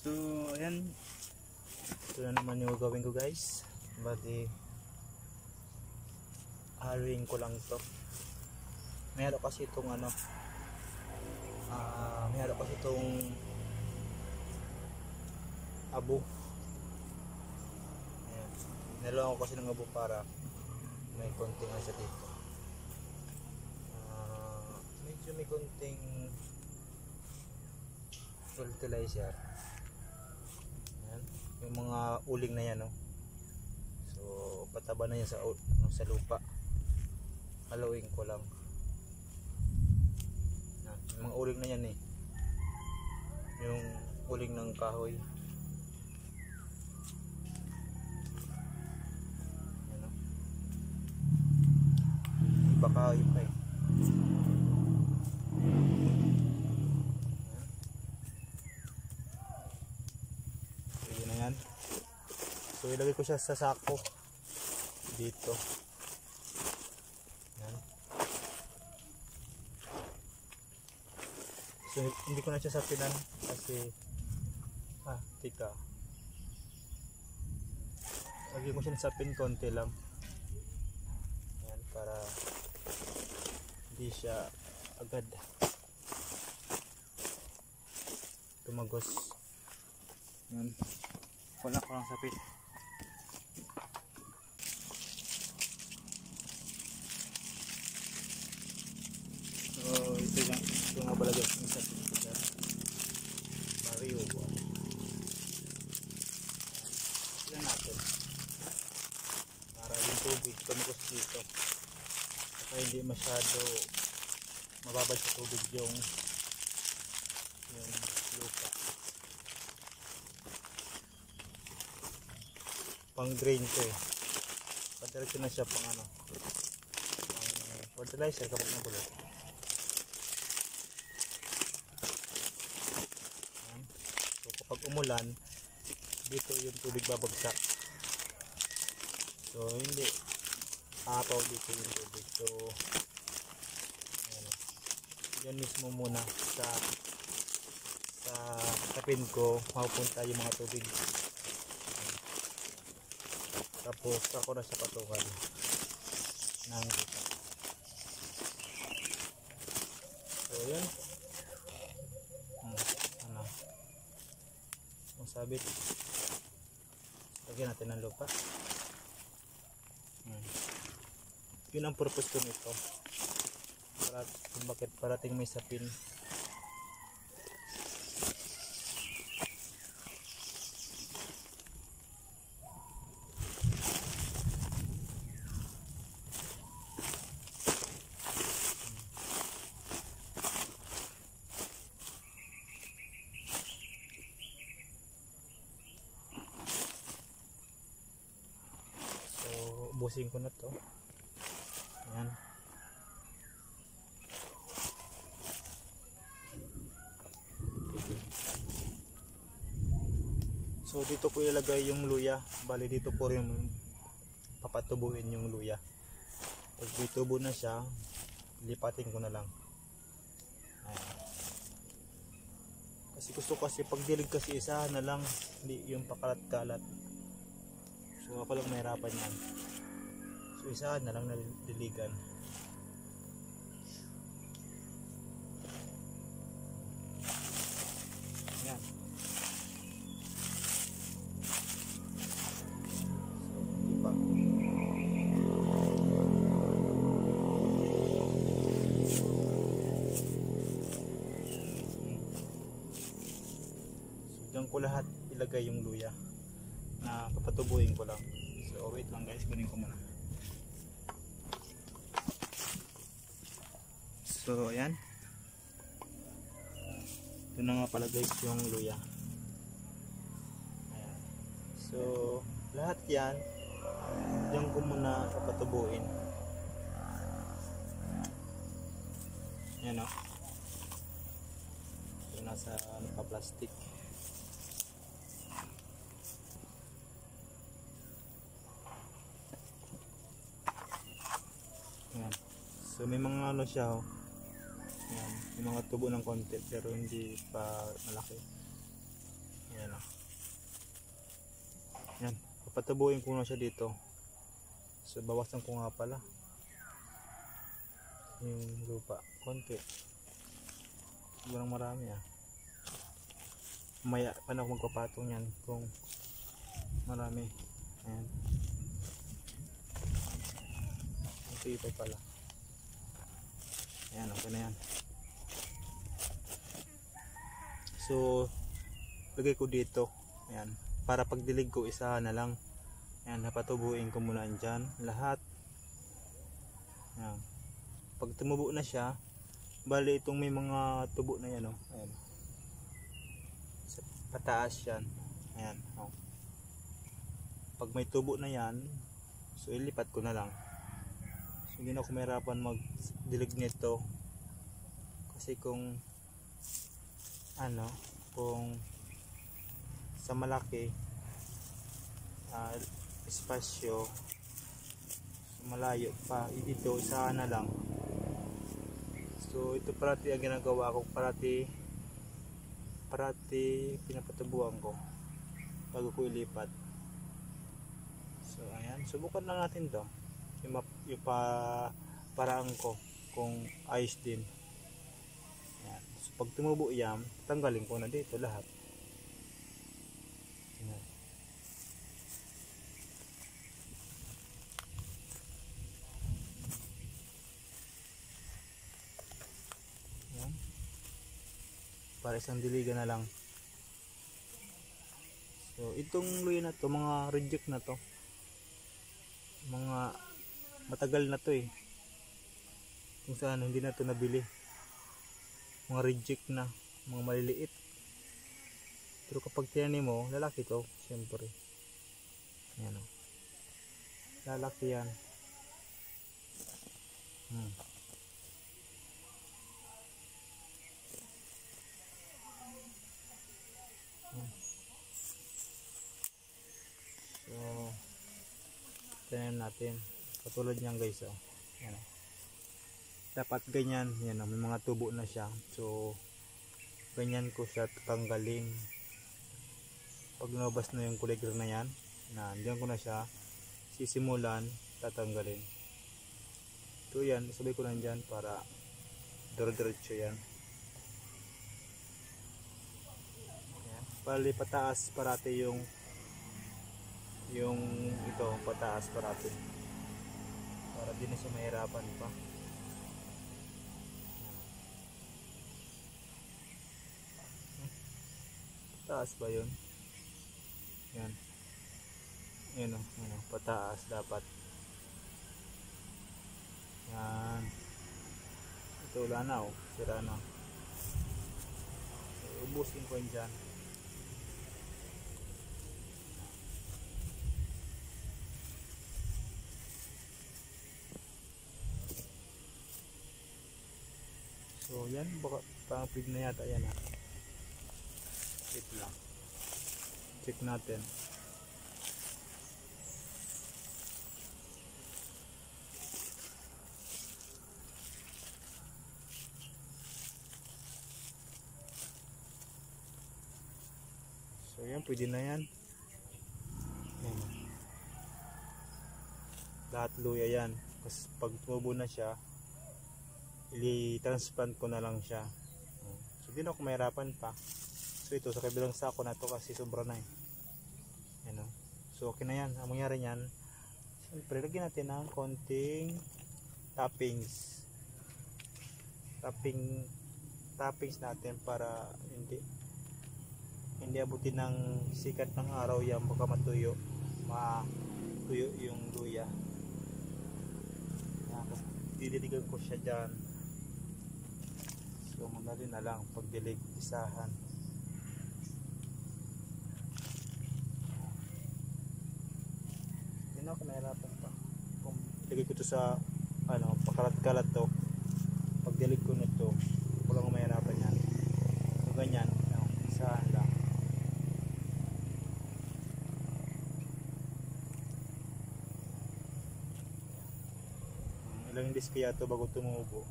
So ayan, ito na naman yung gagawin ko guys. Bali haluin ko lang to. Mayroon kasi itong ano, mayroon kasi itong abo. Ayan, nilawang ko kasi ng abo para may konting ano siya dito. Medyo may konting fertilizer. Ayan, yung mga uling na yan, no? So pataba na yan sa lupa. Haluin ko lang. Ayan, yung mga uling na yan eh, yung uling ng kahoy. Ayan, no? Iba kahoy pa eh. So ilagay ko siya sa sako dito. Yan. So hindi ko na siya sapinan kasi tika. Lagyan ko siya sa sapin konti lang. Yan, para hindi siya agad tumagos. Yan. Wala ko lang sapit. So ito nga balagay ng sapit ko dyan. Mario po. Yan natin. Para yung tubig tumagos dito. Saka hindi masyado mababad sa tubig yung lupa. Pang drain ko eh. Padiretso na siya pang ano, pang fertilizer kapag nabulot. So kapag umulan, dito yung tubig babagsak. So hindi apaw dito yung tubig. So ayan, yan mismo muna sa tapin ko mapupunta yung mga tubig. Tapos ako na sa patungan ng kita. So yun, ano, masabit, lagyan natin ng lupa. Yun ang purpose ko nito, para kung bakit parating may sapin. Ubusin ko na to. Ayan. So dito ko ilagay yung luya. Bali dito po rin papatubuin yung luya. Pag bitubo na siya, lipatin ko na lang. Ayan. Kasi gusto kasi pag dilig kasi isa na lang, hindi yung pakalat-kalat. So ako lang mahirapan yan. So isa na lang naliligan. Ayan. So iba. So dyan ko lahat ilagay yung luya na papatubuin ko lang. So wait lang guys, kunin ko muna. So ayan, ito na nga pala guys yung luya. Ayan. So lahat yan diyan ko muna papatubuin. Ayan o, ito nasa naka-plastic. Ayan. So may mga ano siya oh. Ayan, yung mga tubo ng konti pero hindi pa malaki. Ayan o. Yan, papatubuin ko na siya dito. So bawasan ko nga pala yung lupa konti, walang marami maya pa na ako magpapatong yan kung marami. Ayan, konti pa pala. Ayan, okay na yan. So lagay ko dito, ayan, para pagdilig ko isa na lang. Ayan, napatubuin ko muna dyan lahat. Ayan. Pag tumubo na siya, bali itong may mga tubo na yan, oh. Ayan. Sa pataas yan. Ayan, oh. Pag may tubo na yan, so ilipat ko na lang. So hindi na ako mahirapan magdilig nito. Kasi kung kung sa malaki espasyo, malayo pa, ito isa na lang. So ito parati ang ginagawa ko, parati pinapatubuan ko bago ko ilipat. So ayan, subukan lang natin to, yung paraan ko kung ayos din. Ayan. So pag tumubo yan, tanggalin ko na dito lahat. Ayan. Para isang diligan na lang. So itong luya na to, mga reject na to, mga matagal na to kung saan hindi na to nabili, mga reject na, mga maliliit. Pero kapag tinanim mo, lalaki to siyempre. Ayan, lalaki yan. So tanim natin katulad niyan guys, yan, dapat ganyan, yan, may mga tubo na siya. So ganyan ko siya tatanggalin. Pag lumabas na yung kulay green na yan, diyan ko na siya sisimulan tatanggalin. So yan, isabay ko lang dyan para dire-diretso yan. Bali pataas parati yung ito, pataas parati para di na siya mahirapan pa. Pataas ba yun? Yan, yan o, pataas dapat yan. Ito wala na, sira na. So, ubusin ko yan dyan. So yan, baka pang-feed na yata yan Wait lang, check natin. So yan, pwede na yan. Yan. Lahat luya yan. Kasi pag tumubo na siya, i-transplant ko na lang siya. So hindi na ako mahirapan pa. So ito sa kabilang sako na to kasi sobra na Yan, so okay na yan. Ang mangyari nyan, siyempre lagyan natin ng konting toppings natin para hindi abutin ng sikat ng araw yan, baka matuyo yung luya. Didiligan ko siya dyan. So madali na lang pagdilig, isahan. Hindi na ako nahirapan pa. Kung ilagay ko to sa pakalat-kalat to, pagdilig ko nito, walang mahirapan yan. So ganyan, isahan lang. Ilang days kaya to bago tumubo.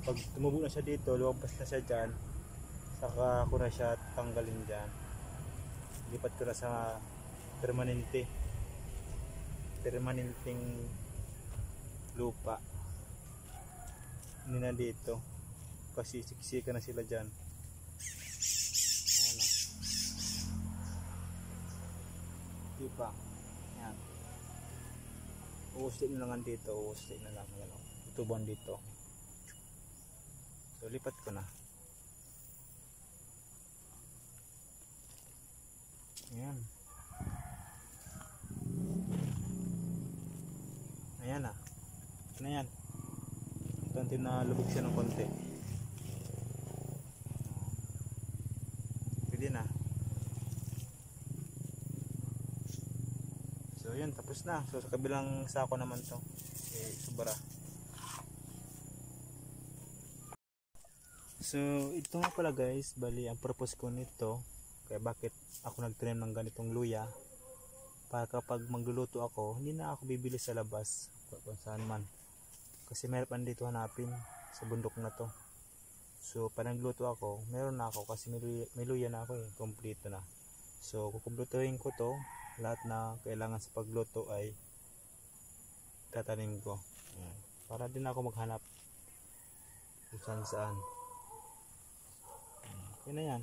Pag tumubo na siya dito, lumabas na siya dyan, saka ko na siya tanggalin dyan. Lipat ko na sa permanenteng lupa. Hindi na dito kasi siksika na sila dyan. Ayan, oh. Diba? Ayan. Uusli na lang dito, uusli na lang. Ayan, oh. Tutubuan dito. So lipat ko na. Ayan. Ayan na. Ano yan? Konti na lubog siya ng konti. Pwede na. So yun, tapos na. So sa kabilang sako naman to. Subara. So ito nga pala guys, bali ang purpose ko nito, kaya bakit ako nagtanim ng ganitong luya, para kapag magluluto ako, hindi na ako bibili sa labas kung saan man, kasi meron dito hanapin sa bundok na to. So pag nagluto ako, meron na ako kasi may luya na ako kompleto na. So kukumpletuhin ko to, lahat na kailangan sa pagluto ay tatanim ko. Ayan. Para din ako maghanap kung saan saan. Yun na yan.